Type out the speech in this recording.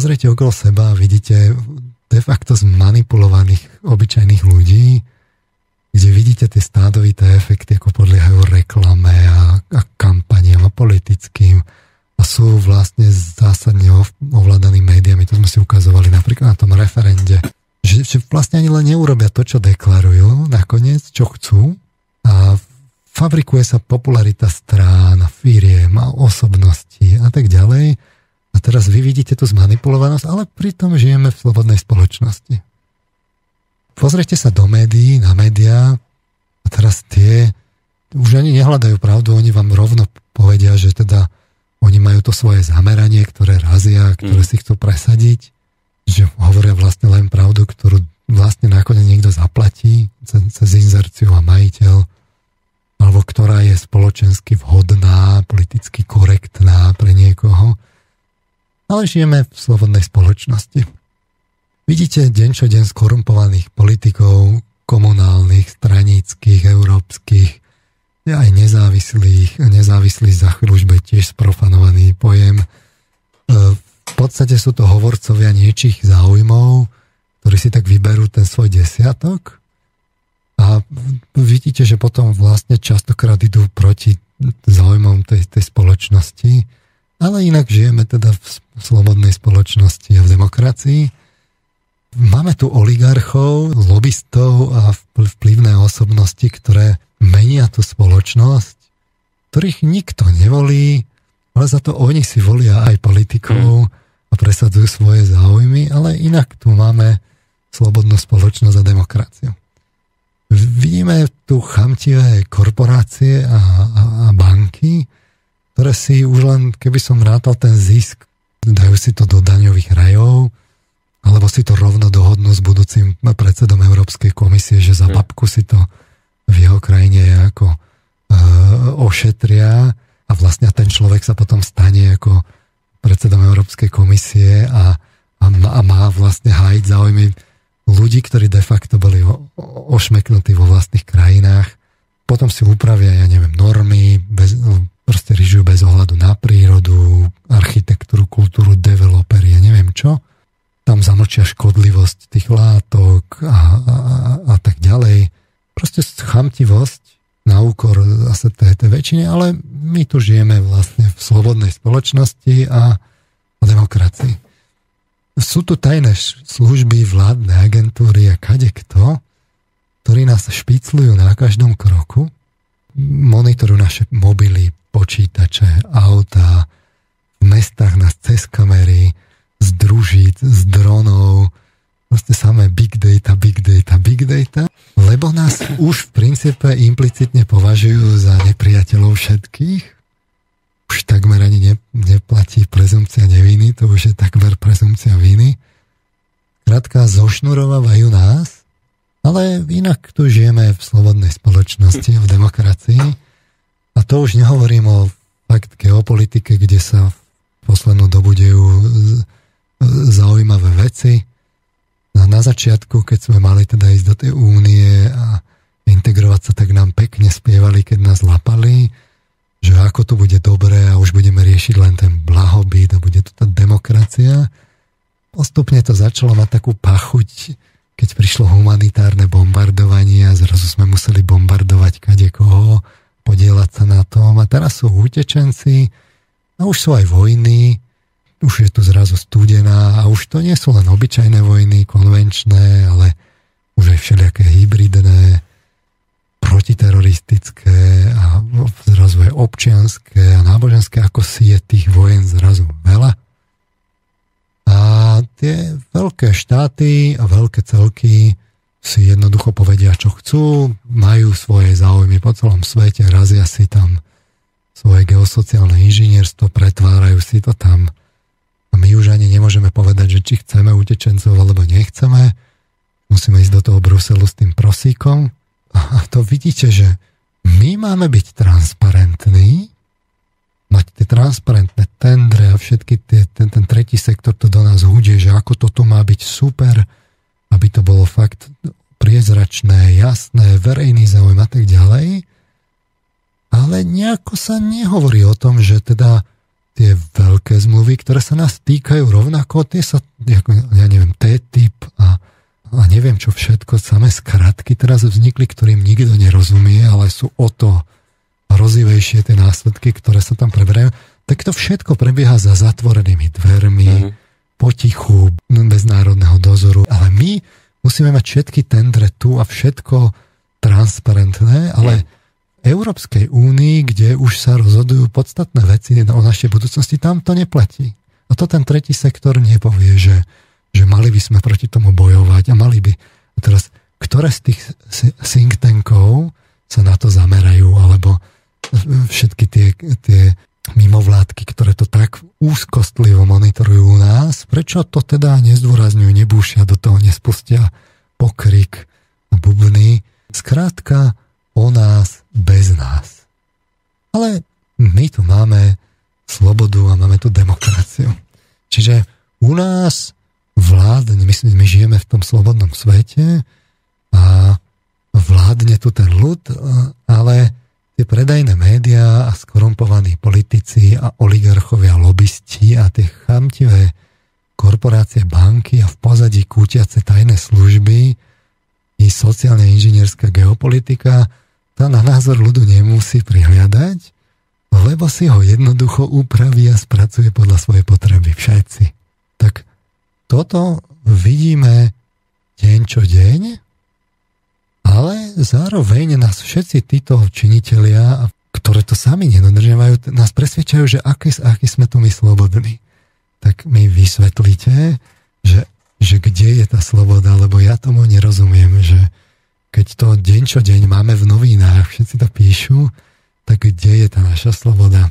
pozrite okolo seba a vidíte de facto zmanipulovaných obyčajných ľudí, kde vidíte tie stádovité efekty, ako podliehajú reklame a kampaniam a politickým a sú vlastne zásadne ovládaní médiami. To sme si ukazovali napríklad na tom referende, že vlastne ani len neurobia to, čo deklarujú nakoniec, čo chcú a fabrikuje sa popularita strán, firiem a osobností a tak ďalej. A teraz vy vidíte tú zmanipulovanosť, ale pritom žijeme v slobodnej spoločnosti. Pozrite sa do médií, na médiá a teraz tie už ani nehľadajú pravdu, oni vám rovno povedia, že teda oni majú to svoje zameranie, ktoré razia, ktoré si chcú presadiť, že hovoria vlastne len pravdu, ktorú vlastne nakoniec niekto zaplatí cez inzerciu a majiteľ, alebo ktorá je spoločensky vhodná, politicky korektná pre niekoho. Ale žijeme v slobodnej spoločnosti. Vidíte deň čo deň skorumpovaných politikov, komunálnych, straníckych, európskych, aj nezávislých za chvíľu už bude tiež sprofanovaný pojem. V podstate sú to hovorcovia niečích záujmov, ktorí si tak vyberú ten svoj desiatok a vidíte, že potom vlastne častokrát idú proti záujmom tej spoločnosti, ale inak žijeme teda v slobodnej spoločnosti a v demokracii. Máme tu oligarchov, lobistov a vplyvné osobnosti, ktoré menia tú spoločnosť, ktorých nikto nevolí, ale za to oni si volia aj politikov a presadzujú svoje záujmy, ale inak tu máme slobodnú spoločnosť a demokraciu. Vidíme tu chamtivé korporácie a banky, ktoré si už len, keby som rátal ten zisk, dajú si to do daňových rajov, alebo si to rovno dohodnú s budúcim predsedom Európskej komisie, že za babku si to v jeho krajine ako ošetria a vlastne ten človek sa potom stane ako predsedom Európskej komisie a má vlastne hájiť záujmy ľudí, ktorí de facto boli ošmeknutí vo vlastných krajinách. Potom si upravia, normy, proste ryžujú bez ohľadu na prírodu, architektúru, kultúru, developeri, neviem čo. Tam zamlčia škodlivosť tých látok a tak ďalej. Proste chamtivosť na úkor zase tej väčšine, ale my tu žijeme vlastne v slobodnej spoločnosti a demokracii. Sú tu tajné služby, vládne agentúry a kadekto, ktorí nás špicľujú na každom kroku, monitorujú naše mobily, počítače, autá, v mestách nás cez kamery, z družíc, z dronov, proste samé big data, lebo nás už v princípe implicitne považujú za nepriateľov všetkých. Už takmer ani neplatí prezumpcia neviny, to už je takmer prezumpcia viny. Krátka, zošnurovávajú nás, ale inak tu žijeme v slobodnej spoločnosti, v demokracii. A to už nehovorím o fakt geopolitike, kde sa v poslednú dobu dejú zaujímavé veci. Na začiatku, keď sme mali teda ísť do tej únie a integrovať sa, tak nám pekne spievali, keď nás lapali, že ako to bude dobré a už budeme riešiť len ten blahobyt a bude to tá demokracia. Postupne to začalo mať takú pachuť, keď prišlo humanitárne bombardovanie a zrazu sme museli bombardovať kadekoho, podieľať sa na tom a teraz sú utečenci a už sú aj vojny. Už je tu zrazu studená a už to nie sú len obyčajné vojny, konvenčné, ale už aj všelijaké hybridné, protiteroristické a zrazu aj občianske a náboženské, ako si je tých vojen zrazu veľa. A tie veľké štáty a veľké celky si jednoducho povedia, čo chcú, majú svoje záujmy po celom svete, razia si tam svoje geosociálne inžinierstvo, pretvárajú si to tam. A my už ani nemôžeme povedať, že či chceme utečencov, alebo nechceme. Musíme ísť do toho Bruselu s tým prosíkom. A to vidíte, že my máme byť transparentní, mať tie transparentné tendre a všetky ten tretí sektor to do nás hudie, že ako toto má byť super, aby to bolo fakt priezračné, jasné, verejný záujem a tak ďalej. Ale nejako sa nehovorí o tom, že teda tie veľké zmluvy, ktoré sa nás týkajú rovnako, tie sa, ja neviem, TTIP a neviem čo všetko, samé skratky teraz vznikli, ktorým nikto nerozumie, ale sú o to hrozivejšie tie následky, ktoré sa tam preberajú. Tak to všetko prebieha za zatvorenými dvermi, potichu, bez národného dozoru, ale my musíme mať všetky tendre tu a všetko transparentné, ale v Európskej únii, kde už sa rozhodujú podstatné veci o našej budúcnosti, tam to neplatí. A to ten tretí sektor nepovie, že mali by sme proti tomu bojovať a mali by. A teraz, ktoré z tých think tankov sa na to zamerajú, alebo všetky tie mimovládky, ktoré to tak úzkostlivo monitorujú u nás, prečo to teda nezdôrazňujú, nebúšia do toho, nespustia pokrik a bubny. Skrátka, o nás bez nás. Ale my tu máme slobodu a máme tu demokraciu. Čiže u nás vládne, my žijeme v tom slobodnom svete a vládne tu ten ľud, ale tie predajné médiá a skorumpovaní politici a oligarchovia, lobisti a tie chamtivé korporácie, banky a v pozadí kútiace tajné služby i sociálne inžinierská geopolitika, tá na názor ľudu nemusí prihliadať, lebo si ho jednoducho upraví a spracuje podľa svojej potreby všetci. Tak toto vidíme deň čo deň, ale zároveň nás všetci títo činitelia, ktoré to sami nedodržiavajú, nás presvedčajú, že aký sme tu my slobodní. Tak mi vysvetlíte, že kde je tá sloboda, lebo ja tomu nerozumiem, že keď to deň čo deň máme v novinách, všetci to píšu, tak kde je tá naša sloboda?